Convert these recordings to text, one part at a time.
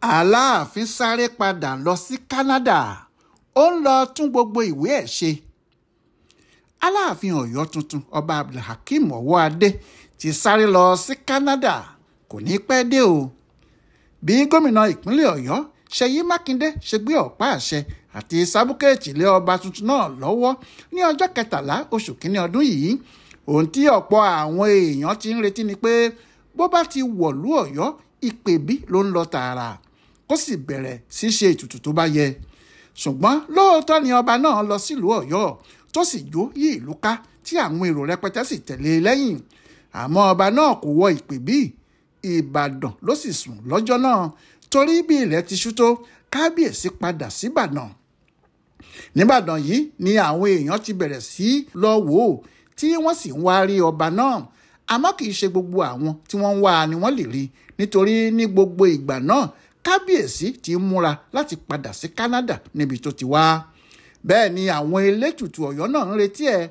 aláàfin sáré padà lọ sí Canada ó ń lọ tún gbogbo ìwé ẹ̀ ṣe. aláàfin Ọ̀yọ́ tuntun ọba Abdulhakeem Ọwọ́adé ti sáré lọ sí Canada kò ní pẹ́ dé o. bí gómìnà ìpínlẹ̀ Ọ̀yọ́ Ṣèyí Mákindé ṣe gbé ọ̀pá àṣẹ àti sábúkẹ́ẹ̀tì lé ọba tuntun náà lọ́wọ́ ní ọjọ́ 13 oṣù kínní ọdún yìí, ohun tí ọ̀pọ̀ àwọn èèyàn ti ń retí ni pé bó bá ti wọ̀lú Ọ̀yọ́ ìpèbí ló ń lọ tààrà kó sì bẹ̀rẹ̀ sí ṣe ètùtù tó bá yẹ. ṣùgbọ́n lóòótọ́ ni ọba náà lọ sílùú Ọ̀yọ́ tó sì jó yí ìlú ká tí àwọn èrò rẹpẹtẹ sì tẹ̀lé e lẹ́yìn. àmọ́ ọba náà kò wọ ìpèbí, Ìbàdàn ló sì sùn lọ́jọ́ náà torí bí ilẹ̀ ti ṣú tó kábíyèsí padà síbàdàn. níbàdàn yìí ni àwọn èèyàn ti bẹ̀rẹ̀ sí lọ wò ó tí wọ́n sì ń wá rí ọba náà, àmọ́ kì í ṣe gbogbo àwọn tí wọ́n ń wá ni wọ́n lè rí nítorí ní gbogbo ìgbà náà kábíyèsí ti múra láti padà sí Canada níbi tó ti wá. bẹ́ẹ̀ ni àwọn elétùtù Ọ̀yọ́ náà ń retí ẹ̀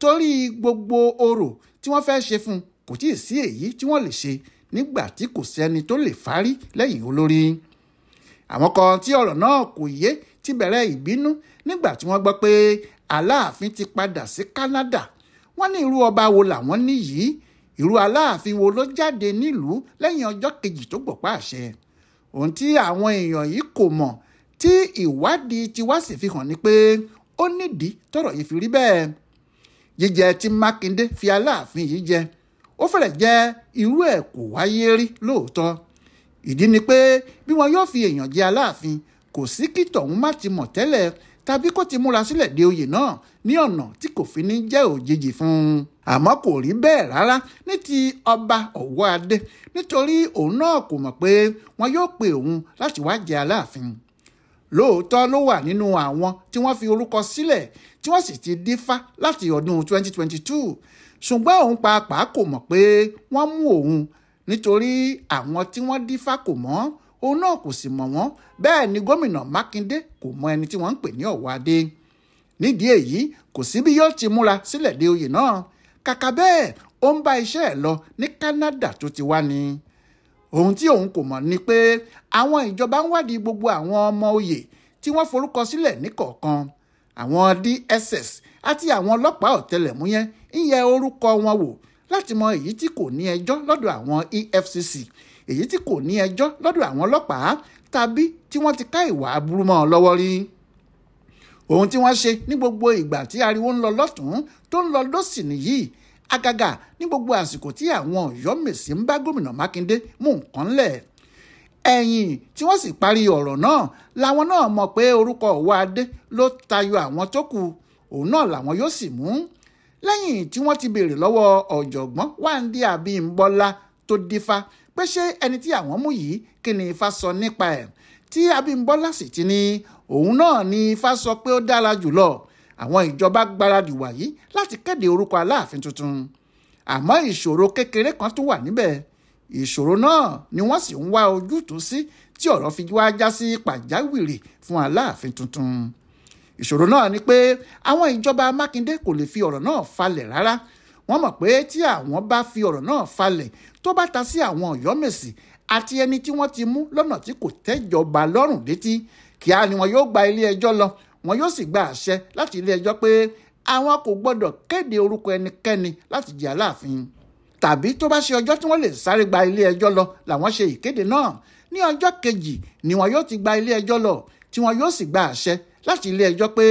torí gbogbo orò tí wọ́n fẹ́ ṣe fún kò tíì sí èyí tí wọ́n lè ṣe nígbà tí kò sẹ́ni tó lè fárí lẹ́yìn olórí. àwọn kan tí ọ̀rọ̀ náà kò yé ti bẹ̀rẹ̀ ìbínú nígbà tí wọ́n gbọ́ pé Aláàfin ti padà sí Canada. wọ́n ní irú ọba wo làwọn ní yìí, irú Aláàfin wo ló jáde nílùú lẹ́yìn ọjọ́ kejì tó gbọ̀pá àṣẹ. ohun tí àwọn èèyàn yìí kò mọ̀ tí ìwádìí ti wá sì fi hàn ni pé ó nídìí tọ́rọ̀ yìí fi rí bẹ́ẹ̀. jíjẹ tí Mákindé fi Aláàfin yìí jẹ ó fẹ́rẹ̀ jẹ́ irú ẹ̀ kò wáyé rí lóòótọ́. ìdí ni pé bí wọn yóò fi èèyàn jẹ Aláàfin kò sí kí tọ̀hún má ti mọ̀ tẹ́lẹ̀ tàbí kó ti múra sílẹ̀ de oyè náà ní ọ̀nà tí kò fi ní jẹ́ òjijì fún un. àmọ́ kò rí bẹ́ẹ̀ rárá ní ti ọba Ọwọ́adé nítorí òun náà kò mọ̀ pé wọn yóò pe òun láti wá jẹ Aláàfin. lóòótọ́ ló wà nínú àwọn tí wọ́n fi orúkọ sílẹ̀ tí wọ́n sì ti dífá láti ọdún 2022, ṣùgbọ́n òun pàápàá kò mọ̀ pé wọ́n mú òun nítorí àwọn tí wọ́n dífá kò mọ̀ òun náà kò sì mọ̀ wọ́n. bẹ́ẹ̀ ni gómìnà Mákindé kò mọ ẹni tí wọ́n ń pè ní Ọwọ́adé. nídìí èyí kò sí bí yóò ti múra sílẹ̀ de oyè náà, kàkà bẹ́ẹ̀ ó ń bá iṣẹ́ ẹ̀ lọ ní Canada tó ti wá ni. ohun tí òun kò mọ̀ ni pé àwọn ìjọba ń wádìí gbogbo àwọn ọmọ oyè tí wọ́n forúkọ sílẹ̀ níkọ̀ọ̀kan. àwọn DSS àti àwọn ọlọ́pàá ọ̀tẹlẹ̀múyẹ́ ń yẹ orúkọ wọn wò láti mọ èyí tí kò ní ẹjọ́ lọ́dọ̀ àwọn EFCC, èyí tí kò ní ẹjọ́ lọ́dọ̀ àwọn ọlọ́pàá tàbí tí wọ́n ti ká ìwà aburú mọ́ ọ lọ́wọ́ rí. ohun tí wọ́n ṣe ní gbogbo ìgbà tí ariwo ń lọ lọ́tún tó ń lọ lọ́sì nìyí, àgàgà ní gbogbo àsìkò tí àwọn Ọ̀yọ́mèsì ń bá gómìnà Mákindé mú nǹkan lẹ̀. ẹ̀yìn tí wọ́n sì parí ọ̀rọ̀ náà làwọn náà mọ̀ pé orúkọ Ọwọ́adé ló tayọ àwọn tó kù, òun náà làwọn yóò sì mú. lẹ́yìn tí wọ́n ti béèrè lọ́wọ́ ọ̀jọ̀gbọ́n Wándé Abímbọ́lá tó dífá pé ṣé ẹni tí àwọn mú yìí kí ni Ifá sọ nípa ẹ̀, tí Abímbọ́lá sì ti ní òun náà ni Ifá sọ pé ó dára jùlọ. àwọn ìjọba gbáradì wàyí láti kéde orúkọ Aláàfin tuntun. àmọ́ ìṣòro kékeré kan tún wà níbẹ̀. ìṣòro náà ni wọ́n sì ń wá ojútùú sí tí ọ̀rọ̀ fi wá já sí pàjáwìrì fún Aláàfin tuntun. ìṣòro náà ni pé àwọn ìjọba Mákindé kò lè fi ọ̀rọ̀ náà falẹ̀ rárá. wọ́n mọ̀ pé tí àwọn bá fi ọ̀rọ̀ náà falẹ̀ tó bá ta sí àwọn Ọ̀yọ́mèsì àti ẹni tí wọ́n ti mú lọ́nà tí kò tẹ́jọba lọ́rùn létí, kíá ni wọn yóò gba ilé ẹjọ́ lọ, wọn yóò sì gba àṣẹ láti ilé ẹjọ́ pé àwọn kò gbọ́dọ̀ kéde orúkọ ẹnikẹ́ni láti jẹ Aláàfin. tàbí tó bá ṣe ọjọ́ tí wọ́n lè sáré gba ilé ẹjọ́ lọ làwọn ṣe ìkéde náà, ní ọjọ́ kejì ni wọn yóò ti gba ilé ẹjọ́ lọ tí wọn yóò sì gba àṣẹ láti ilé ẹjọ́ pé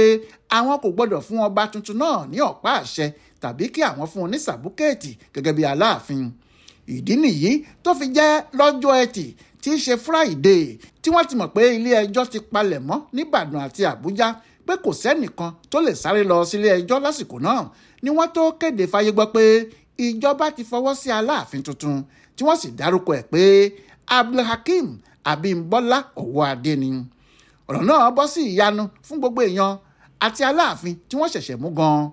àwọn kò gbọ́dọ̀ fún ọba tuntun náà ní ọ̀pá àṣẹ tàbí kí àwọn fún un ní sàbúkẹ́ẹ̀tì gẹ́gẹ́ bí Aláàfin. ìdí nìyí tó fi jẹ́ lọ́jọ́ Ẹtì tí í ṣe Friday tí wọ́n ti mọ̀ pé ilé ẹjọ́ ti palẹ̀ mọ́ níbàdàn àti Àbújá pé kò sẹ́nìkan tó lè sáré lọ sílé ẹjọ́ lásìkò náà ni wọ́n tó kéde fáyé gbọ́ pé ìjọba ti fọwọ́ sí Aláàfin tuntun tí wọ́n sì dárúkọ ẹ̀ pé Abdulhakeem Abímbọ́lá Ọwọ́adé ni. ọ̀rọ̀ náà bọ́ sí ìyanu fún gbogbo èèyàn àti Aláàfin tí wọ́n ṣẹ̀ṣẹ̀ mú gan-an,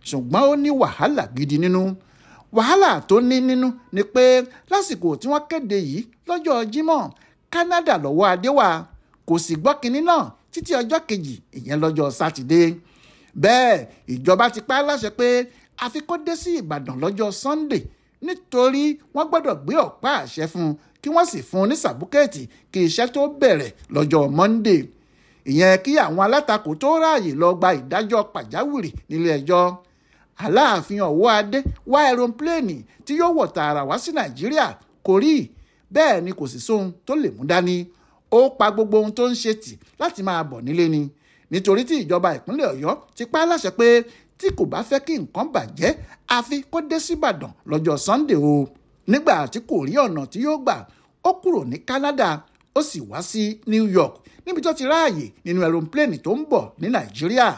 ṣùgbọ́n ó ní wàhálà gidi nínú. wàhálà tó ní nínú ni pé lásìkò tí wọ́n kéde yìí lọ́jọ́ Jímọ̀ Canada l'Ọwọ́adé wà, kò sì gbọ́ kinní náà títí ọjọ́ kejì, ìyẹn lọ́jọ́ Sátidé. bẹ́ẹ̀ ìjọba ti pa á láṣẹ pé àfi kó dé sí Ìbàdàn lọ́jọ́ Sunday nítorí wọ́n gbọ́dọ̀ gbé ọ̀pá àṣẹ fún un kí wọ́n sì fún un ní sàbúkẹ́ẹ̀tì kí iṣẹ́ tó bẹ̀rẹ̀ lọ́jọ́ Monday. Ìyẹn kí àwọn alátakò tó ráàyè lọ gba ìdájọ́ pàjáwìrì nílé ẹjọ́. Aláàfin Ọ̀wọ́adé wá ẹ̀rọ̀pléènì tí yóò wọ̀ tààrà wá sí Nàìjíríà kò rí, bẹ́ẹ̀ ni kò sì sóhun tó lè mú dání. Ó pa gbogbo ohun tó ń ṣe tì láti máa bọ̀ nílé ni, nítorí tí ìjọba ìpínlẹ̀ Ọ̀yọ́ ti pa á láṣẹ pé tí kò bá fẹ́ kí nǹkan bàjẹ́ àfi kó dé síbàdàn lọ́jọ́ Sunday o. Nígbà tí kò rí ọ̀nà tí yóò gbà, ó kúrò ní Canada ó sì wá sí New York níbi tó ti ráàyè nínú ẹ̀rọ̀pléènì tó ń bọ̀ ní Nàìjíríà.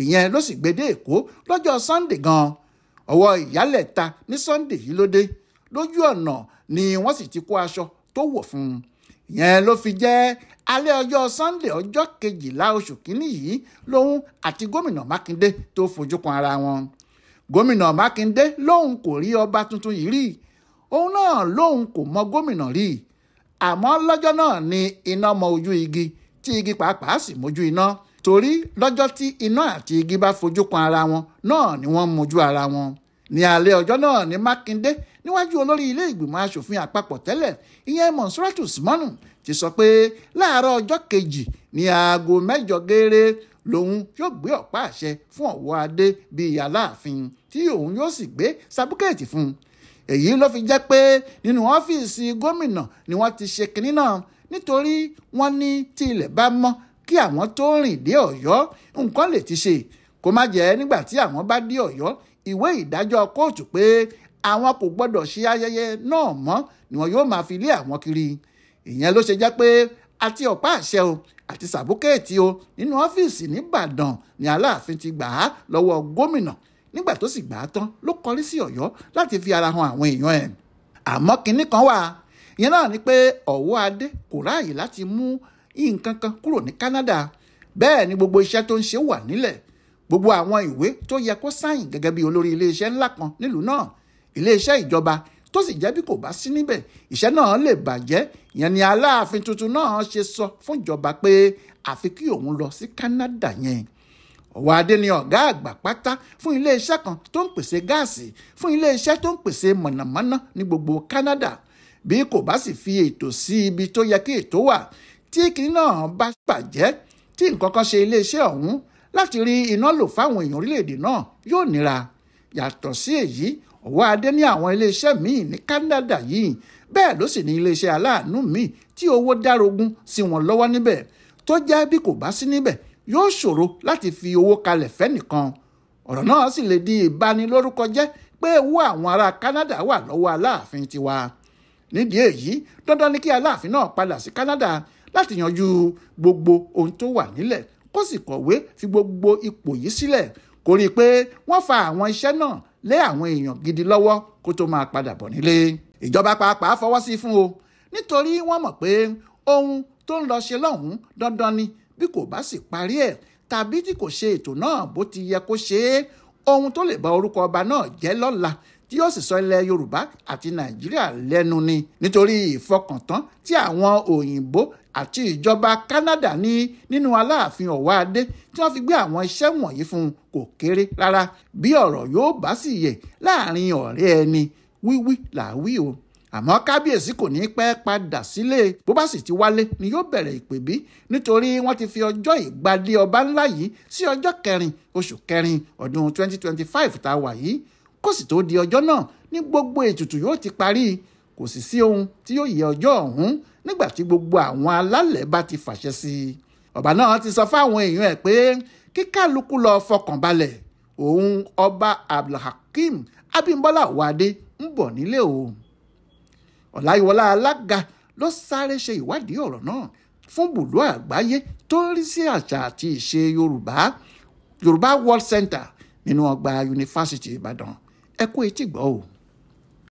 Ìyẹn ló sì gbé dé Èkó lọ́jọ́ Sunday gan. Ọwọ́ ìyálẹ̀ta ní Sunday yìí ló dé. Lójú ọ̀nà ni wọ́n sì ti kó aṣọ tó wọ̀ fún un. Ìyẹn ló fi jẹ́ alẹ́ ọjọ́ Sunday ọjọ́ 12 oṣù kínní yìí lòun àti gómìnà Mákindé tó fojú kan ara wọn. Gómìnà Mákindé lòun kò rí ọba tuntun yìí rí, òun náà lòun kò mọ gómìnà rí. Àmọ́ lọ́jọ́ náà ni iná mọ ojú igi tí igi pàápàá sì mójú iná, torí lọ́jọ́ tí iná àti igi bá fojú kan ara wọn náà ni wọ́n mójú ara wọn. Ní alẹ́ ọjọ́ náà ni Mákindé níwájú olórí ilé ìgbìmọ̀ asòfin àpapọ̀ tẹ́lẹ̀ ìyẹn Monsurat Usmanu ti sọ pé láàárọ̀ ọjọ́ kejì ní aago 8 gẹ́rẹ́ lòun yóò gbé ọ̀pá àṣẹ fún Ọ̀wọ́adé bíi Aláàfin tí òun yóò sì gbé sàbúkẹ́ẹ̀tì fún un. Èyí ló fi jẹ́ pé nínú ọ́fíìsì gómìnà ni wọ́n ti ṣe kinní náà, nítorí wọ́n ní tí ilẹ̀ bá mọ́ kí àwọn tó rìn dé Ọ̀yọ́ nǹkan lè ti ṣe, kó má jẹ́ nígbà tí àwọn bá dé Ọ̀yọ́ ìwé ìdájọ́ kóòtù pé àwọn kò gbọ́dọ̀ ṣe ayẹyẹ náà mọ́ ni wọn yóò máa fi lé àwọn kiri. Ìyẹn ló ṣe jẹ́ pé àti ọ̀pá àṣẹ o àti sàbúkẹ́ẹ̀tì o nínú ọ́fíìsì nìbàdàn ni Aláàfin ti gbà á lọ́wọ́ gómìnà. Nígbà tó sì gbà á tán ló kọrí sí Ọ̀yọ́ láti fi ara hàn àwọn èèyàn ẹ̀. Àmọ́ kinní kan wà, ìyẹn náà ni pé Ọ̀wọ́adé kò ráàyè láti mú nǹkan kan kúrò ní Canada. Bẹ́ẹ̀ ni gbogbo iṣẹ́ tó ń ṣe wà nílẹ̀, gbogbo àwọn ìwé tó yẹ kó sáyìn gẹ́gẹ́ bí olórí iléeṣẹ́ ńlá kan nílùú náà, iléeṣẹ́ ìjọba tó sì jẹ́ bí kò bá sí níbẹ̀ iṣẹ́ náà lè bàjẹ́. Ìyẹn ni Aláàfin tuntun náà ṣe sọ fún ìjọba pé àfi kí òun lọ sí Canada yẹn. Ọ̀wọ́adé ni ọ̀gá àgbà pátá fún iléeṣẹ́ kan tó ń pèsè gáàsì fún iléeṣẹ́ tó ń pèsè mọ̀nàmọ́ná ní gbogbo Canada. Bí kò bá sì fi ètò sí ibi tó yẹ kí ètò wà, tí kinní náà bá bàjẹ́, tí nǹkan kan ṣe iléeṣẹ́ ọ̀hún, láti rí iná lò fáwọn èèyàn orílẹ̀-èdè náà yóò nira. Yàtọ̀ sí èyí, Ọ̀wọ́adé ní àwọn iléeṣẹ́ míì ní Canada yìí, bẹ́ẹ̀ ló sì ní iléeṣẹ́ aláàánú míì tí owó dárógún sí wọn lọ́wọ́ níbẹ̀, tó jẹ́ bí kò bá sí níbẹ̀ yóò ṣòro láti fi owó kalẹ̀ fẹ́nìkan. Ọ̀rọ̀ náà sì lè di ìbanilórúkọ jẹ́ pé owó àwọn ará Canada wà lọ́wọ́ Aláàfin tiwa. Nídìí èyí, dandan ni kí Aláàfin náà padà sí Canada láti yanjú gbogbo ohun tó wà nílẹ̀, kó sì kọ̀wé fi gbogbo ipò yìí sílẹ̀, kó rí i pé wọ́n fa àwọn iṣẹ́ náà lé àwọn èèyàn gidi lọ́wọ́ kó tó máa padà bọ̀ nílé. Ìjọba pàápàá fọwọ́ sí fún o, nítorí wọ́n mọ̀ pé ohun tó ń lọ ṣe lọ́hùn-ún dandan ni bí kò bá sì parí ẹ̀ tàbí tí kò ṣe ètò náà bó ti yẹ kó ṣe é, ohun tó lè bà orúkọ ọba náà jẹ́ lọ́la tí yóò sì sọ ilẹ̀ Yorùbá àti Nàìjíríà lẹ́nu ni, nítorí ìfọkàntán tí àwọn òyìnbó àti ìjọba Canada ní nínú Aláàfin Ọ̀wọ́adé tí wọ́n fi gbé àwọn iṣẹ́ wọ̀nyí fún un kò kéré rárá. Bí ọ̀rọ̀ yóò bá sì yẹ láàrin ọ̀rẹ́ ẹni, wíwí làwí o. Àmọ́ kábíyèsí kò ní pẹ́ padà sílé, bó bá sì ti wálé ni yóò bẹ̀rẹ̀ ìpèbí, nítorí wọ́n ti fi ọjọ́ ìgbadé ọba ńlá yìí sí ọjọ́ 4 oṣù 4 ọdún 2025 tá a wà yìí. Kó sì tó di ọjọ́ náà ní gbogbo ètùtù yóò ti parí, kò sì sí ohun tí yóò yẹ ọjọ́ ọ̀hún nígbà tí gbogbo àwọn alálẹ̀ bá ti fàṣẹ sí i. Ọba náà ti sọ fáwọn èèyàn ẹ̀ pé kí kálukú lọ fọkàn balẹ̀, òun ọba Abdulhakeem Abímbọ́lá Ọ̀wọ́adé ń bọ̀ nílé o. Ọláyíwọlá Alága ló sáré ṣe ìwádìí ọ̀rọ̀ náà fún bùdó àgbáyé tó ń rí sí àṣà àti ìṣe Yorùbá World Center nínú ọgbà Yunifásítì Ìbàdàn. Ẹ kú etí gbọ́ o.